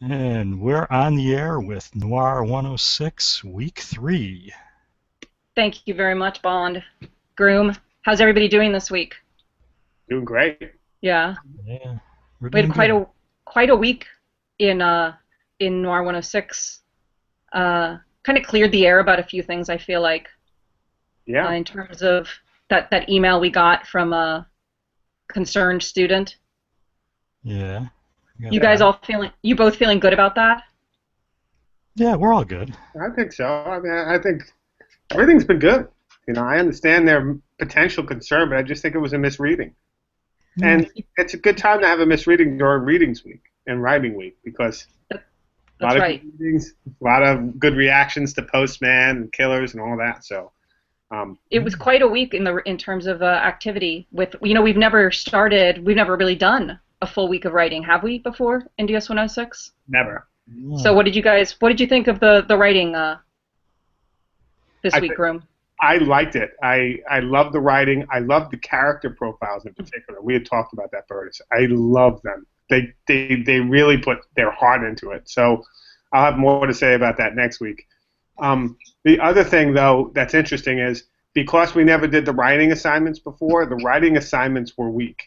And we're on the air with Noir 106, week 3. Thank you very much, Bond. Groom, how's everybody doing this week? Doing great. Yeah, Yeah, we're we had doing good. quite a week in Noir 106. Kind of cleared the air about a few things. I feel like Yeah. in terms of that email we got from a concerned student. Yeah, we got You guys that. you both feeling good about that? Yeah, we're all good. I think so. I mean, I think everything's been good. I understand their potential concern, but I just think it was a misreading. Yeah, And it's a good time to have a misreading during readings week and writing week because a That's lot of good right. readings, a lot of good reactions to Postman and Killers and all that. So, um, It was quite a week in terms of activity. We've never really done a full week of writing, have we, before in DS 106? never. So yeah. what did you think of the writing this I week, th- Groom? I liked it. I love the writing. I love the character profiles in particular. We had talked about that, Burtis. I love them. They really put their heart into it. So I'll have more to say about that next week. The other thing, though, that's interesting is because we never did the writing assignments before, the writing assignments were weak.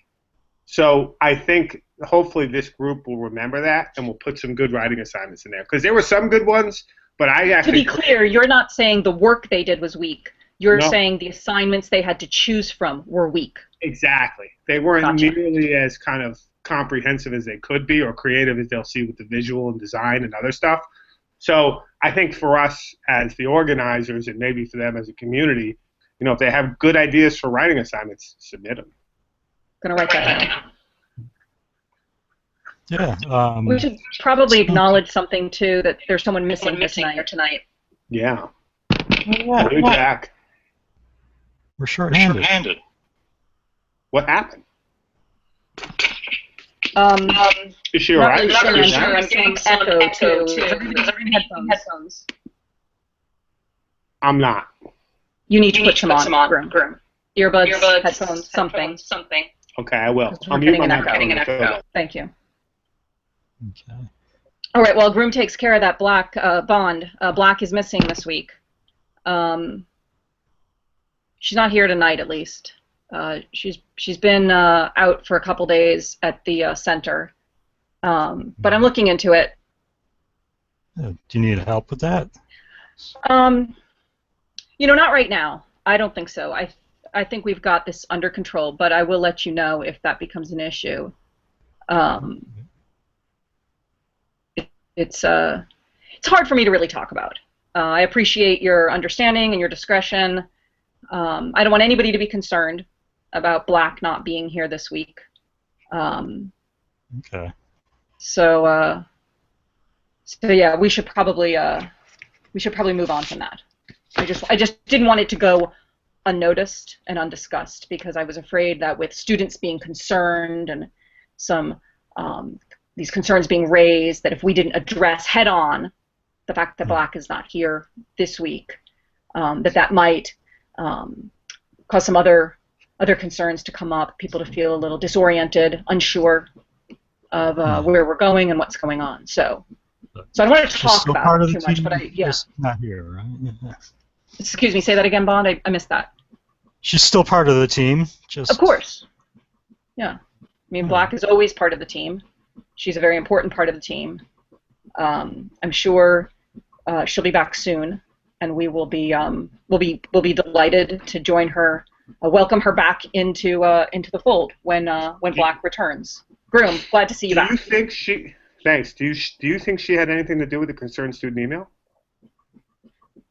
So I think hopefully this group will remember that and will put some good writing assignments in there because there were some good ones, but I To be actually clear, you're not saying the work they did was weak. You're no. saying the assignments they had to choose from were weak. Exactly. They weren't Gotcha. nearly as kind of comprehensive as they could be or creative as they'll see with the visual and design and other stuff. So I think for us as the organizers and maybe for them as a community, if they have good ideas for writing assignments, submit them. Gonna write that down. Yeah. We should probably So, acknowledge something too, that there's someone missing here tonight. Yeah. yeah, Blue Jack. we're short-handed. What happened? Um, Is she all not right? really Is sure. she I'm all right? getting some echo too. Is everybody using headphones? I'm not. You need to put some on, Groom. Earbuds, headphones, something. Okay, I will. Because I'll we're mute getting my an echo. Thank you. Okay. All right. Well, Groom takes care of that Black Bond. Black is missing this week. Um, she's not here tonight, at least. She's been out for a couple days at the center. But I'm looking into it. Yeah, do you need help with that? Um, not right now. I don't think so. I think we've got this under control, but I will let you know if that becomes an issue. Um, it's hard for me to really talk about. I appreciate your understanding and your discretion. I don't want anybody to be concerned about Black not being here this week. Okay. So yeah, we should probably move on from that. I just didn't want it to go unnoticed and undiscussed because I was afraid that with students being concerned and some these concerns being raised, that if we didn't address head on the fact that Black is not here this week, that might cause some other concerns to come up, people to feel a little disoriented, unsure of where we're going and what's going on. So I don't want to She's talk still about part it of the too much, team, but yeah. just not here, right? Yeah. Excuse me, say that again, Bond. I missed that. She's still part of the team, Of just... course. Yeah. I mean, Yeah. Black is always part of the team. She's a very important part of the team. I'm sure she'll be back soon, and we'll be delighted to join her, welcome her back into the fold when Black returns. Groom, glad to see you Do back. you think she? Thanks. Do you think she had anything to do with the concerned student email?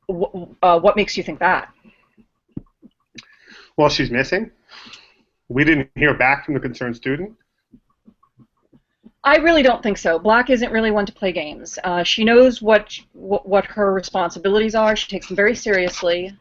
What makes you think that? Well, she's missing. We didn't hear back from the concerned student. I really don't think so. Black isn't really one to play games. She knows what her responsibilities are. She takes them very seriously.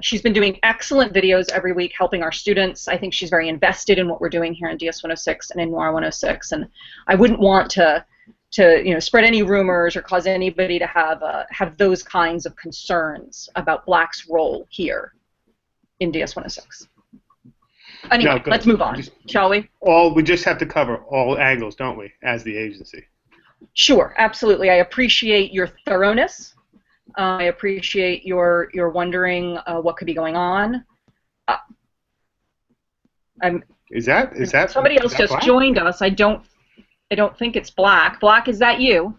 She's been doing excellent videos every week, helping our students. I think she's very invested in what we're doing here in DS 106 and in Noir 106. And I wouldn't want to spread any rumors or cause anybody to have those kinds of concerns about Black's role here in DS 106. Anyway, No, good. let's move on, shall we? We just have to cover all angles, don't we, as the agency? Sure, absolutely. I appreciate your thoroughness. I appreciate your wondering what could be going on. I'm. Is that Somebody else just black? joined us. I don't think it's Black. Black, is that you?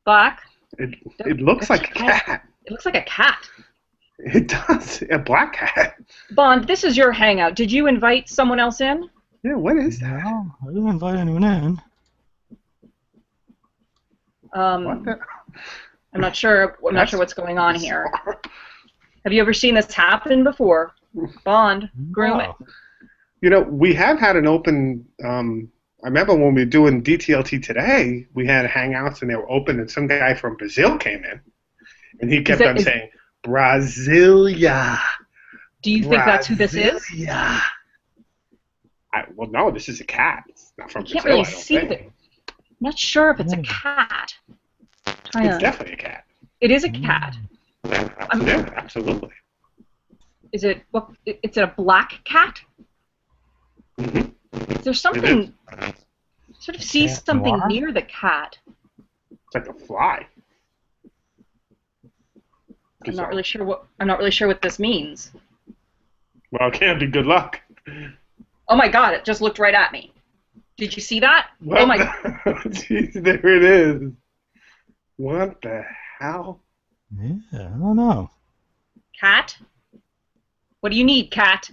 Black? It looks like a cat. It looks like a cat. It does. A black cat. Bond, this is your hangout. Did you invite someone else in? Yeah, what is that? No, I didn't invite anyone in. What the? I'm not sure. I'm not sure what's going on here. Have you ever seen this happen before? Bond, groom it. No. You know, we have had an open. I remember when we were doing DTLT today, we had hangouts and they were open, and some guy from Brazil came in, and he kept on saying Brasilia. Do you think that's who this is? Yeah. Well, no, this is a cat. It's not from I can't Brazil, really see it. I'm not sure if it's a cat. It's definitely a cat. It is a cat. Yeah, absolutely. Is it? What? It's a black cat. Mm-hmm. Is there something? Sort of see Cat something noir? near the cat. It's like a fly. I'm not really sure what this means. Well, it can't be good luck. Oh my God! It just looked right at me. Did you see that? What Oh my! Jeez, there it is. What the hell? Yeah, I don't know. Cat? What do you need, cat?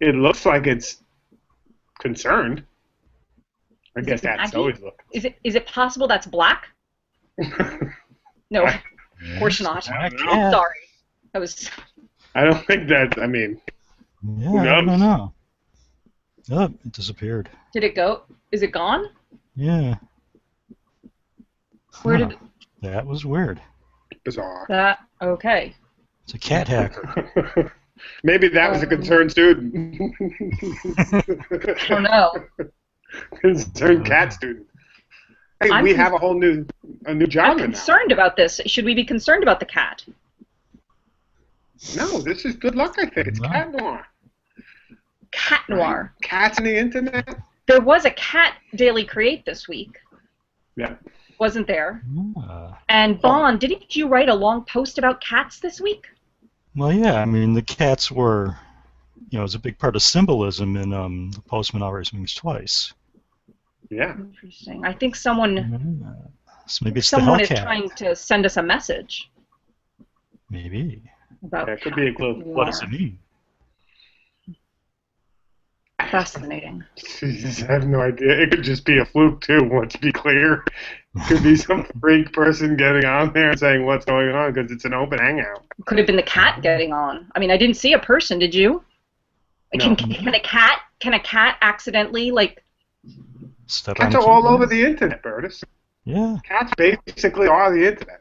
It looks like it's concerned. I guess that's Maggie? always look. Is it possible that's black? No, of course not. Black I cat. Sorry. I was. I don't think that. I mean, Yeah, Who I knows? don't know. Oh, it disappeared. Did it go? Is it gone? Yeah. Where Huh. did That was weird. bizarre. that? Okay. It's a cat hacker. Maybe that was a concerned student. I don't know. Concerned cat student. Hey, I'm we con- have a new I'm genre concerned about this. Should we be concerned about the cat? now. No, this is good luck. I think it's No. cat noir. Cat noir. Cats on the internet. There was a cat daily create this week, Yeah. wasn't there? Ah. And Bond, didn't you write a long post about cats this week? Well, yeah, I mean, the cats were, it's a big part of symbolism in The Postman Always Wings Twice. Yeah. Interesting. I think someone Yeah. So maybe it's the someone is Hellcat. trying to send us a message Maybe. about That could be a clue. What does it mean? Fascinating. Jesus, I have no idea. It could just be a fluke too. Let's be clear. It could be some freak person getting on there and saying what's going on because it's an open hangout. Could have been the cat getting on. I mean, I didn't see a person. Did you? No. Can a cat accidentally Step on Cats a are all keyboard? over the internet, Burtis. Yeah, Cats basically are the internet.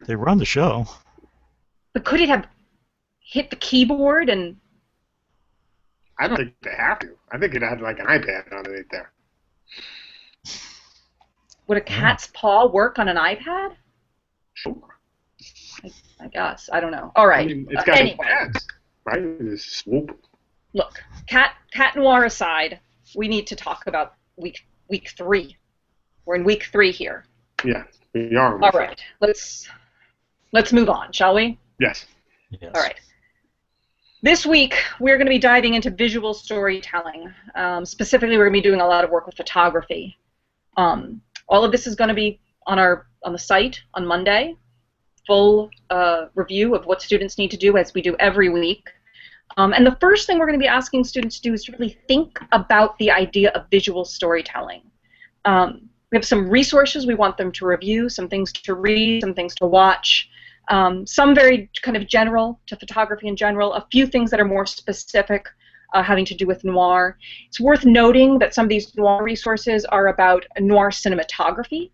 they run the show. But could it have hit the keyboard and? I don't think they have to. I think it had like an iPad underneath there. Would a cat's paw work on an iPad? Sure. I guess. I don't know. All right. I mean, it's got Anyway, pads, right? It's swoop. look, cat noir aside, we need to talk about week 3. We're in week 3 here. Yeah, we are. All right. Let's move on, shall we? Yes. Yes. All right. This week, we're going to be diving into visual storytelling. Specifically, we're going to be doing a lot of work with photography. All of this is going to be on the site on Monday. Full review of what students need to do, as we do every week. And the first thing we're going to be asking students to do is to really think about the idea of visual storytelling. We have some resources we want them to review, some things to read, some things to watch. Some very kind of general to photography in general, a few things that are more specific having to do with noir. It's worth noting that some of these noir resources are about noir cinematography,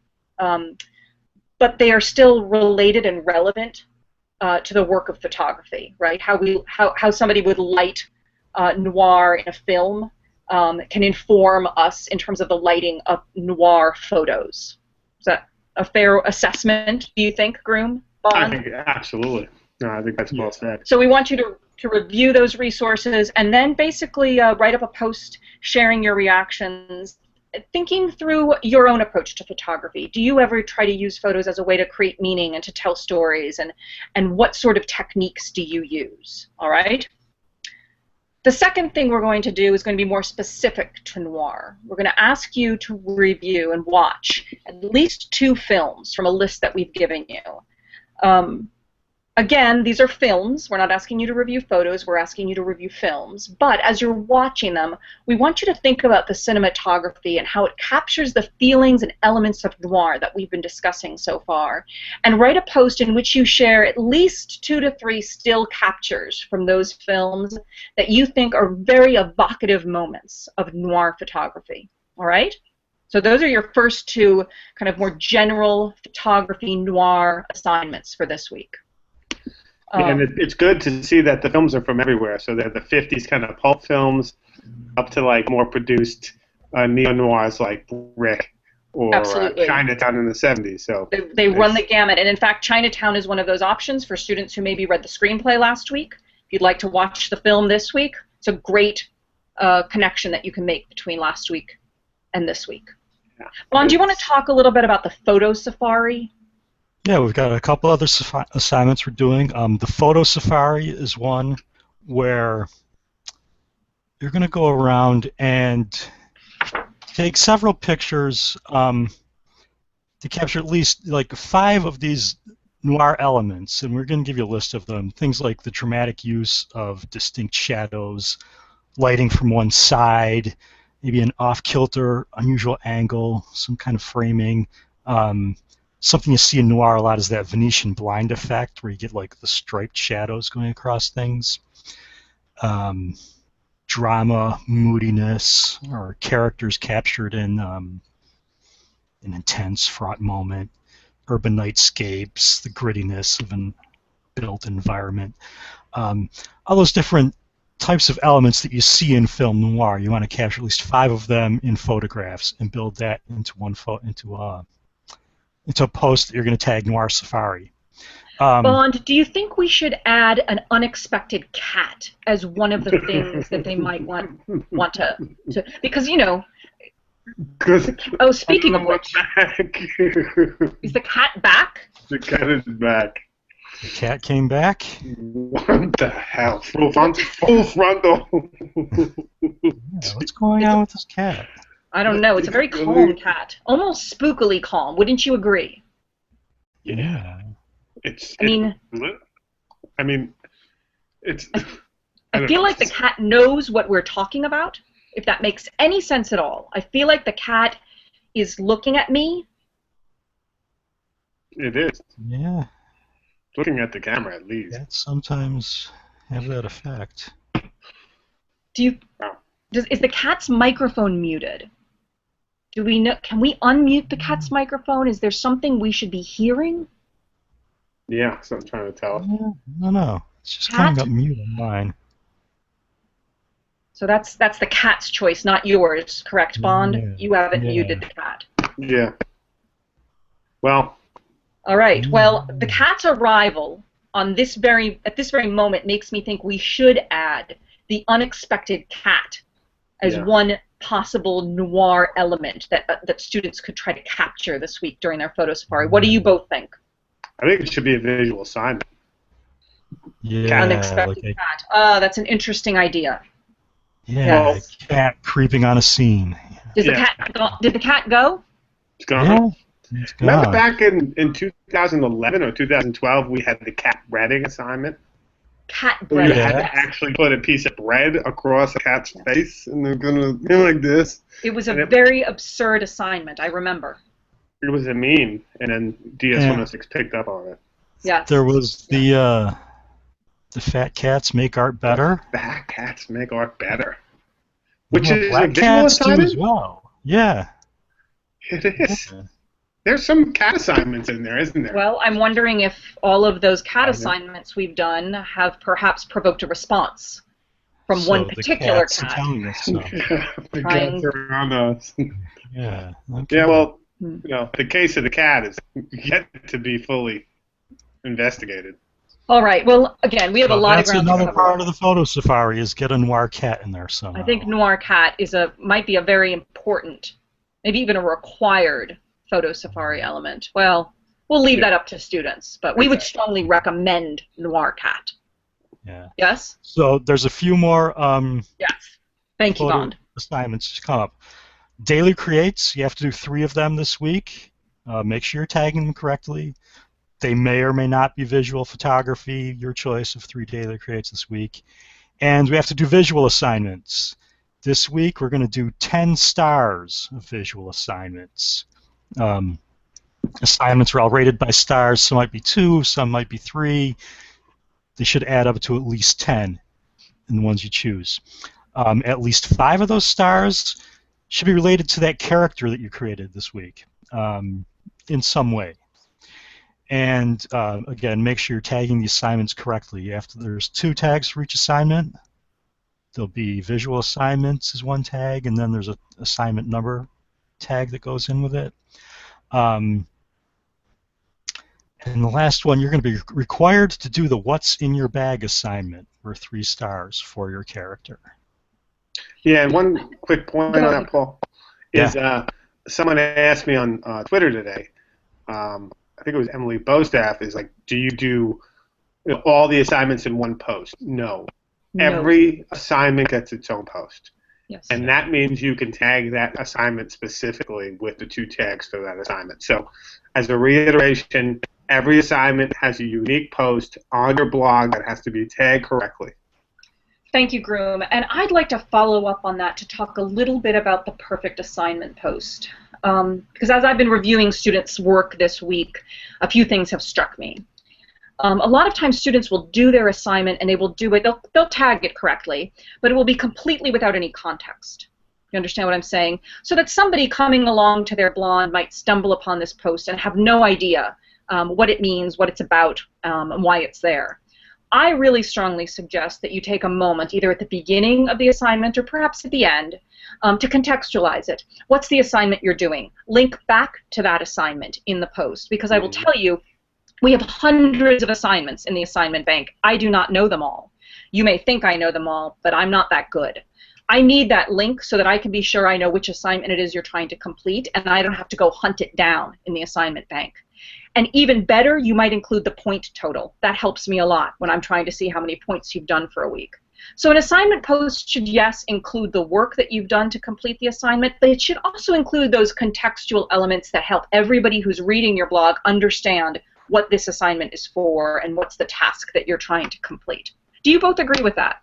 but they are still related and relevant to the work of photography, right? How somebody would light noir in a film can inform us in terms of the lighting of noir photos. Is that a fair assessment, do you think, Groom? I Bond? think absolutely. No, I think that's well said. So we want you to review those resources and then basically write up a post sharing your reactions thinking through your own approach to photography, do you ever try to use photos as a way to create meaning and to tell stories, and what sort of techniques do you use? All right. The second thing we're going to do is going to be more specific to noir. We're going to ask you to review and watch at least 2 films from a list that we've given you. Again, these are films. We're not asking you to review photos. We're asking you to review films. But as you're watching them, we want you to think about the cinematography and how it captures the feelings and elements of noir that we've been discussing so far. And write a post in which you share at least 2 to 3 still captures from those films that you think are very evocative moments of noir photography. All right? So those are your first 2 kind of more general photography noir assignments for this week. And it's good to see that the films are from everywhere. So they're the 50s kind of pulp films up to like more produced neo-noirs like Brick or Chinatown in the 70s. So they run the gamut. And in fact, Chinatown is one of those options for students who maybe read the screenplay last week. If you'd like to watch the film this week, it's a great connection that you can make between last week and this week. Yeah. Bon, do you want to talk a little bit about the photo safari? Yeah, we've got a couple other assignments we're doing. The photo safari is one where you're going to go around and take several pictures to capture at least like 5 of these noir elements, and we're going to give you a list of them. Things like the dramatic use of distinct shadows, lighting from one side, maybe an off-kilter, unusual angle, some kind of framing. Something you see in noir a lot is that Venetian blind effect, where you get like the striped shadows going across things. Drama, moodiness, or characters captured in an intense, fraught moment. Urban nightscapes, the grittiness of an built environment. All those different types of elements that you see in film noir, you want to capture at least 5 of them in photographs and build that into into a post that you're going to tag Noir Safari. Bond, do you think we should add an unexpected cat as one of the things that they might want to because, you know... Oh, speaking of which... Is the cat back? The cat is back. The cat came back? What the hell? Full frontal. Yeah, what's going on with this cat? I don't know. It's a very calm cat. Almost spookily calm. Wouldn't you agree? Yeah. I mean, I feel like the cat knows what we're talking about, if that makes any sense at all. I feel like the cat is looking at me. It is. Yeah. Looking at the camera, at least. Cats sometimes have that effect. Is the cat's microphone muted? Do we know? Can we unmute the cat's microphone? Is there something we should be hearing? Yeah, so I'm trying to tell. No. It's just coming up mute on mine. So that's the cat's choice, not yours, correct, Bond? Yeah. You haven't muted the cat. Yeah. Well. All right. Well, the cat's arrival at this very moment makes me think we should add the unexpected cat as one possible noir element that students could try to capture this week during their photo safari. What do you both think? I think it should be a visual assignment. Yeah. Unexpected cat. That's an interesting idea. Yeah, a cat creeping on a scene. Did the cat go? It's gone. Yeah, it's gone. Remember back in 2011 or 2012, we had the cat breading assignment? Cat bread. You had to actually put a piece of bread across a cat's face, and they're gonna be like this. It was a very absurd assignment. I remember. It was a meme, and then DS106 picked up on it. Yeah. There was the fat cats make art better. Fat cats make art better, which is black a visual cats assignment do as well. Yeah. It is. Yeah. There's some cat assignments in there, isn't there? Well, I'm wondering if all of those cat assignments we've done have perhaps provoked a response from one particular cat. The cats are on us. Yeah. Okay. Yeah, well, the case of the cat is yet to be fully investigated. All right. Well, again, we have a lot of ground to cover. That's another part of the photo safari is get a noir cat in there somehow. I think noir cat might be a very important maybe even a required photo safari element. Well, we'll leave that up to students, but we would strongly recommend Noir Cat. Yeah. Yes? So there's a few more Yes. Thank you, photo Bond. assignments to come up. Daily creates, you have to do 3 of them this week. Make sure you're tagging them correctly. They may or may not be visual photography, your choice of 3 daily creates this week. And we have to do visual assignments. This week we're going to do 10 stars of visual assignments. Assignments are all rated by stars. Some might be 2, some might be 3. They should add up to at least 10 in the ones you choose. At least 5 of those stars should be related to that character that you created this week in some way. And again, make sure you're tagging the assignments correctly. There's 2 tags for each assignment. There'll be visual assignments as one tag, and then there's an assignment number tag that goes in with it. And the last one, you're going to be required to do the what's in your bag assignment for 3 stars for your character. Yeah, and one quick point on that, Paul, is someone asked me on Twitter today, I think it was Emily Bostaff, is like, do you do all the assignments in one post? No. Every assignment gets its own post. Yes. And that means you can tag that assignment specifically with the 2 tags for that assignment. So as a reiteration, every assignment has a unique post on your blog that has to be tagged correctly. Thank you, Groom. And I'd like to follow up on that to talk a little bit about the perfect assignment post. Because as I've been reviewing students' work this week, a few things have struck me. A lot of times students will do their assignment and they will do it, they'll tag it correctly, but it will be completely without any context. You understand what I'm saying? So that somebody coming along to their blog might stumble upon this post and have no idea what it means, what it's about, and why it's there. I really strongly suggest that you take a moment, either at the beginning of the assignment or perhaps at the end, to contextualize it. What's the assignment you're doing? Link back to that assignment in the post, because I will tell you, we have hundreds of assignments in the assignment bank. I do not know them all. You may think I know them all, but I'm not that good. I need that link so that I can be sure I know which assignment it is you're trying to complete, and I don't have to go hunt it down in the assignment bank. And even better, you might include the point total. That helps me a lot when I'm trying to see how many points you've done for a week. So an assignment post should, yes, include the work that you've done to complete the assignment, but it should also include those contextual elements that help everybody who's reading your blog understand what this assignment is for and what's the task that you're trying to complete. Do you both agree with that?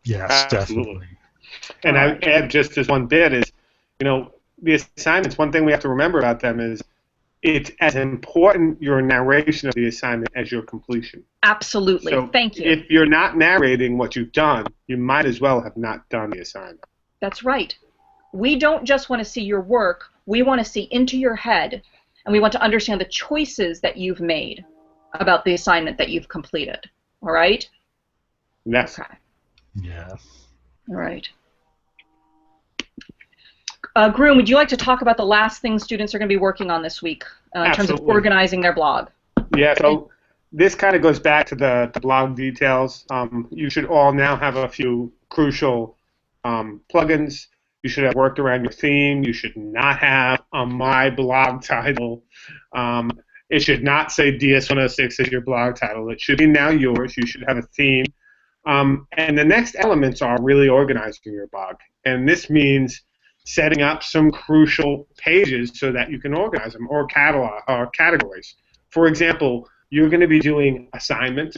Yes, Absolutely. definitely. And I add just as one bit is, the assignments, one thing we have to remember about them is it's as important your narration of the assignment as your completion. Absolutely. So thank you. If you're not narrating what you've done, you might as well have not done the assignment. That's right. We don't just want to see your work. We want to see into your head, and we want to understand the choices that you've made about the assignment that you've completed. All right? Yes. Okay. Yeah. All right. Groom, would you like to talk about the last thing students are going to be working on this week in terms of organizing their blog? Yeah, so this kind of goes back to the blog details. You should all now have a few crucial plugins. You should have worked around your theme. You should not have a My Blog title. It should not say DS106 as your blog title. It should be now yours. You should have a theme. And the next elements are really organizing your blog. And this means setting up some crucial pages so that you can organize them, or catalog or categories. For example, you're going to be doing assignments,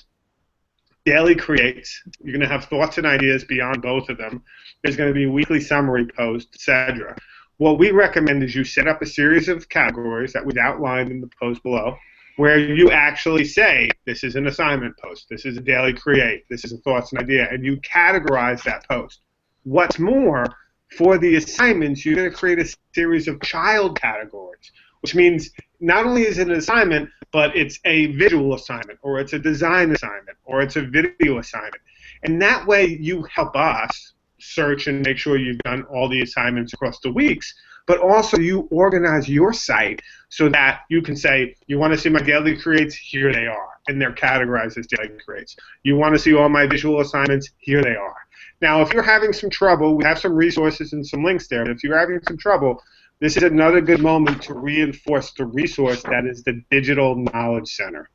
daily creates. You're going to have thoughts and ideas beyond both of them. There's going to be weekly summary posts, etc. What we recommend is you set up a series of categories that we've outlined in the post below, where you actually say, this is an assignment post, this is a daily create, this is a thoughts and idea, and you categorize that post. What's more, for the assignments, you're going to create a series of child categories, which means not only is it an assignment, but it's a visual assignment, or it's a design assignment, or it's a video assignment. And that way you help us search and make sure you've done all the assignments across the weeks, but also you organize your site so that you can say, you want to see my daily creates? Here they are, and they're categorized as daily creates. You want to see all my visual assignments? Here they are. Now, if you're having some trouble, we have some resources and some links there. But if you're having some trouble, this is another good moment to reinforce the resource that is the Digital Knowledge Center.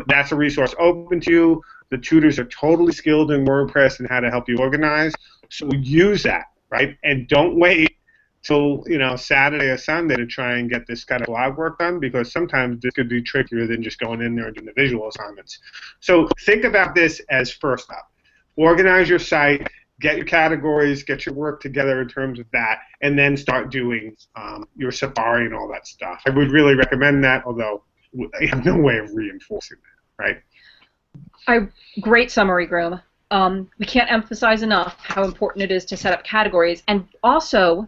That's a resource open to you. The tutors are totally skilled in WordPress and how to help you organize. So use that, right? And don't wait till Saturday or Sunday to try and get this kind of blog work done, because sometimes this could be trickier than just going in there and doing the visual assignments. So think about this as first up. Organize your site, get your categories, get your work together in terms of that, and then start doing your Safari and all that stuff. I would really recommend that, although I have no way of reinforcing that, right? Great summary, Groom. We can't emphasize enough how important it is to set up categories, and also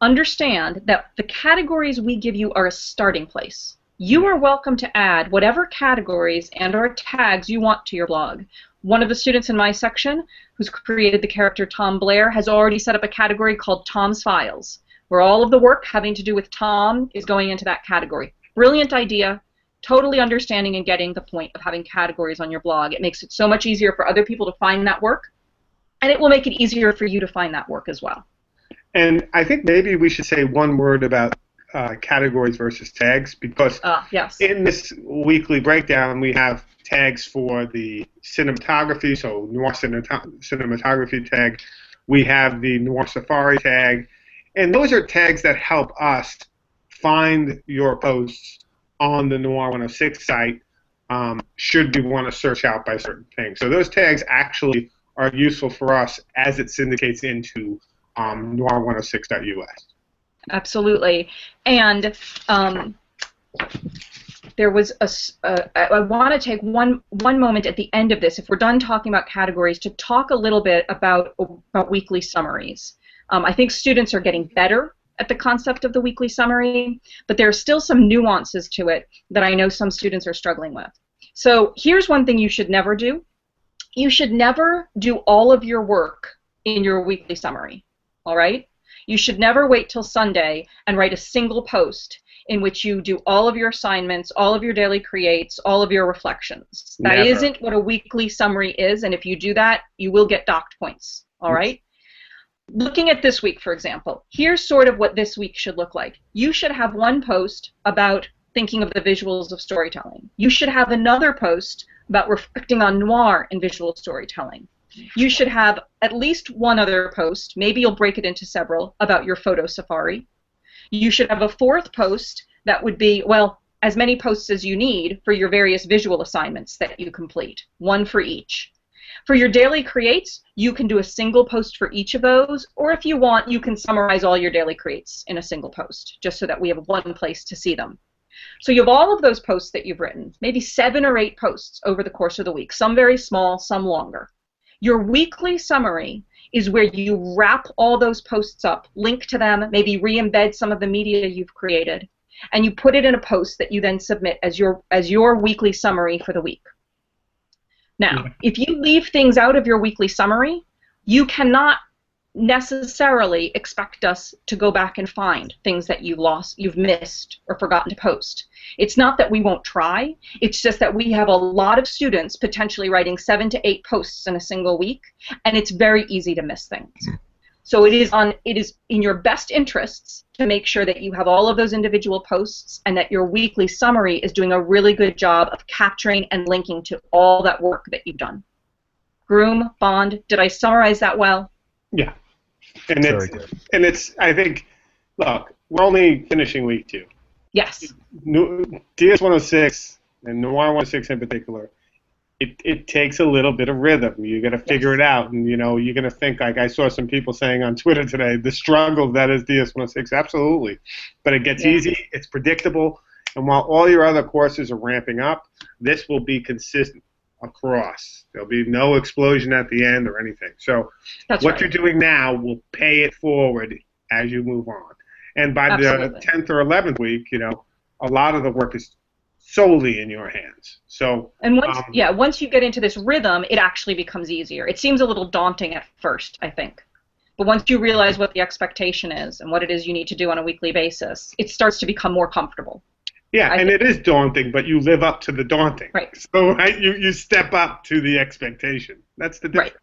understand that the categories we give you are a starting place. You are welcome to add whatever categories and/or tags you want to your blog. One of the students in my section, who's created the character Tom Blair, has already set up a category called Tom's Files, where all of the work having to do with Tom is going into that category. Brilliant idea. Totally understanding and getting the point of having categories on your blog. It makes it so much easier for other people to find that work, and it will make it easier for you to find that work as well. And I think maybe we should say one word about categories versus tags, because yes. in this weekly breakdown we have tags for the cinematography, so Noir cinematography tag. We have the Noir Safari tag, and those are tags that help us find your posts on the Noir106 site should we want to search out by certain things. So those tags actually are useful for us as it syndicates into noir106.us. Absolutely. And there was I want to take one moment at the end of this, if we're done talking about categories, to talk a little bit about weekly summaries. I think students are getting better at the concept of the weekly summary, but there are still some nuances to it that I know some students are struggling with. So here's one thing you should never do. You should never do all of your work in your weekly summary, all right? You should never wait till Sunday and write a single post in which you do all of your assignments, all of your daily creates, all of your reflections. That Never. Isn't what a weekly summary is, and if you do that, you will get docked points, all right? Looking at this week, for example, here's sort of what this week should look like. You should have one post about thinking of the visuals of storytelling. You should have another post about reflecting on noir and visual storytelling. You should have at least one other post, maybe you'll break it into several, about your photo safari. You should have a fourth post that would be, well, as many posts as you need for your various visual assignments that you complete, one for each. For your daily creates, you can do a single post for each of those, or if you want, you can summarize all your daily creates in a single post, just so that we have one place to see them. So you have all of those posts that you've written, maybe 7 or 8 posts over the course of the week, some very small, some longer. Your weekly summary is where you wrap all those posts up, link to them, maybe re-embed some of the media you've created, and you put it in a post that you then submit as your weekly summary for the week. Now, if you leave things out of your weekly summary, you cannot necessarily expect us to go back and find things that you've missed or forgotten to post. It's not that we won't try, it's just that we have a lot of students potentially writing 7 to 8 posts in a single week, and it's very easy to miss things. So it is in your best interests to make sure that you have all of those individual posts and that your weekly summary is doing a really good job of capturing and linking to all that work that you've done. Groom, Bond, did I summarize that well? Yeah. And it's I think, look, we're only finishing week 2. Yes. DS106 and Noir106 in particular, it takes a little bit of rhythm. You got to figure it out, and you're going to think, like I saw some people saying on Twitter today, the struggle that is DS106. Absolutely, but it gets easy. It's predictable, and while all your other courses are ramping up, this will be consistent across. There'll be no explosion at the end or anything. So what you're doing now will pay it forward as you move on. And by the 10th or 11th week, a lot of the work is solely in your hands. So and once you get into this rhythm, it actually becomes easier. It seems a little daunting at first, I think. But once you realize what the expectation is and what it is you need to do on a weekly basis, it starts to become more comfortable. Yeah, and it is daunting, but you live up to the daunting. Right. So you step up to the expectation. That's the difference.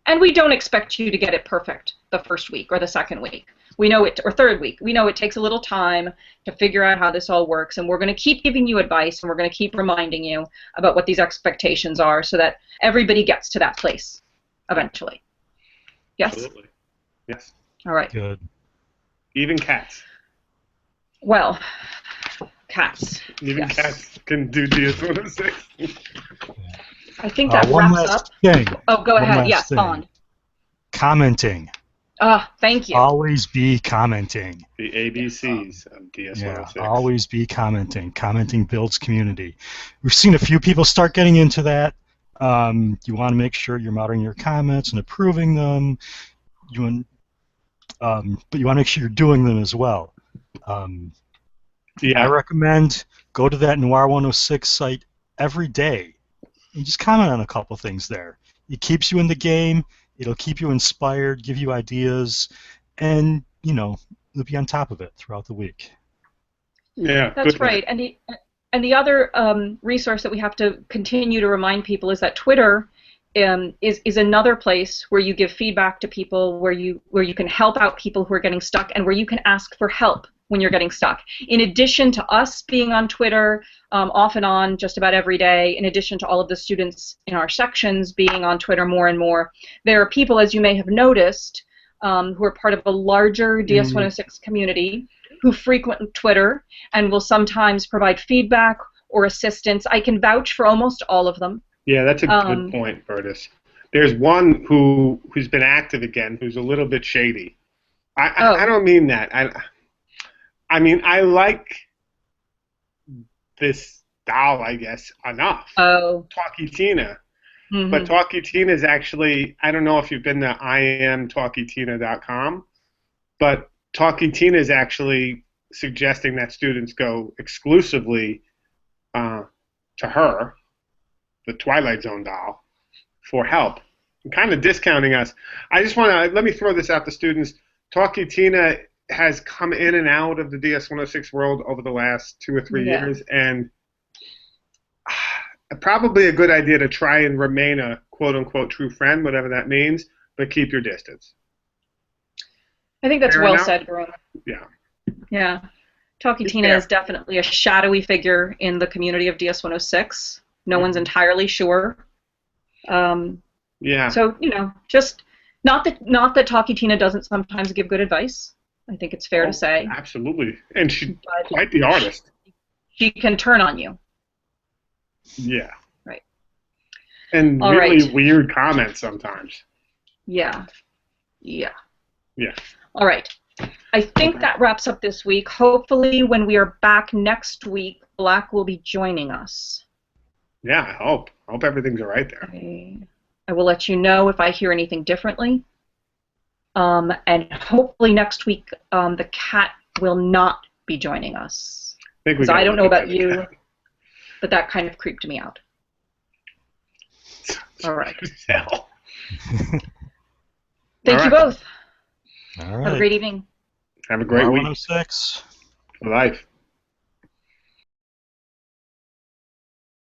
And we don't expect you to get it perfect the first week or the second week. We know it, or third week. We know it takes a little time to figure out how this all works, and we're going to keep giving you advice, and we're going to keep reminding you about what these expectations are so that everybody gets to that place eventually. Yes? Absolutely. Yes. All right. Good. Even cats. Well, cats. Even Yes. cats can do DS-106. I think that One wraps last up. thing. Oh, go One ahead. last Yes, thing. Bond. Commenting. Thank you. Always be commenting. The ABCs of DS-106. Yeah, always be commenting. Commenting builds community. We've seen a few people start getting into that. You want to make sure you're monitoring your comments and approving them. But you want to make sure you're doing them as well. Yeah. I recommend go to that Noir106 site every day and just comment on a couple things there. It keeps you in the game. It'll keep you inspired, give you ideas, and you'll be on top of it throughout the week. Yeah. That's good. right. And the other resource that we have to continue to remind people is that Twitter is another place where you give feedback to people, where you can help out people who are getting stuck, and where you can ask for help when you're getting stuck. In addition to us being on Twitter off and on just about every day, in addition to all of the students in our sections being on Twitter more and more, there are people, as you may have noticed, who are part of a larger DS-106 community who frequent Twitter and will sometimes provide feedback or assistance. I can vouch for almost all of them. Yeah, that's a good point, Bertus. There's one who's been active again, who's a little bit shady. I don't mean that. I mean, I like this doll, I guess, enough. Oh. Talkie Tina. Mm-hmm. But Talkie Tina is actually, I don't know if you've been to iamtalkietina.com, but Talkie Tina is actually suggesting that students go exclusively to her, the Twilight Zone doll, for help. And kind of discounting us. I just want to, let me throw this out to students. Talkie Tina has come in and out of the DS-106 world over the last 2 or 3 years, and probably a good idea to try and remain a quote-unquote true friend, whatever that means, but keep your distance. I think that's well said, Varun. Yeah. Yeah. Talkie Tina is definitely a shadowy figure in the community of DS-106. No one's entirely sure. Yeah. So, just not that Talkie Tina doesn't sometimes give good advice. I think it's fair to say. Absolutely. And she's quite the artist. She can turn on you. Yeah. Right. And really weird comments sometimes. Yeah. Yeah. Yeah. All right. I think that wraps up this week. Hopefully, when we are back next week, Black will be joining us. Yeah, I hope. I hope everything's all right there. I will let you know if I hear anything differently. And hopefully next week, the cat will not be joining us. Because I don't know about you, but that kind of creeped me out. All right. Thank you both. All right. Have a great evening. Have a great week. Noir106. For life.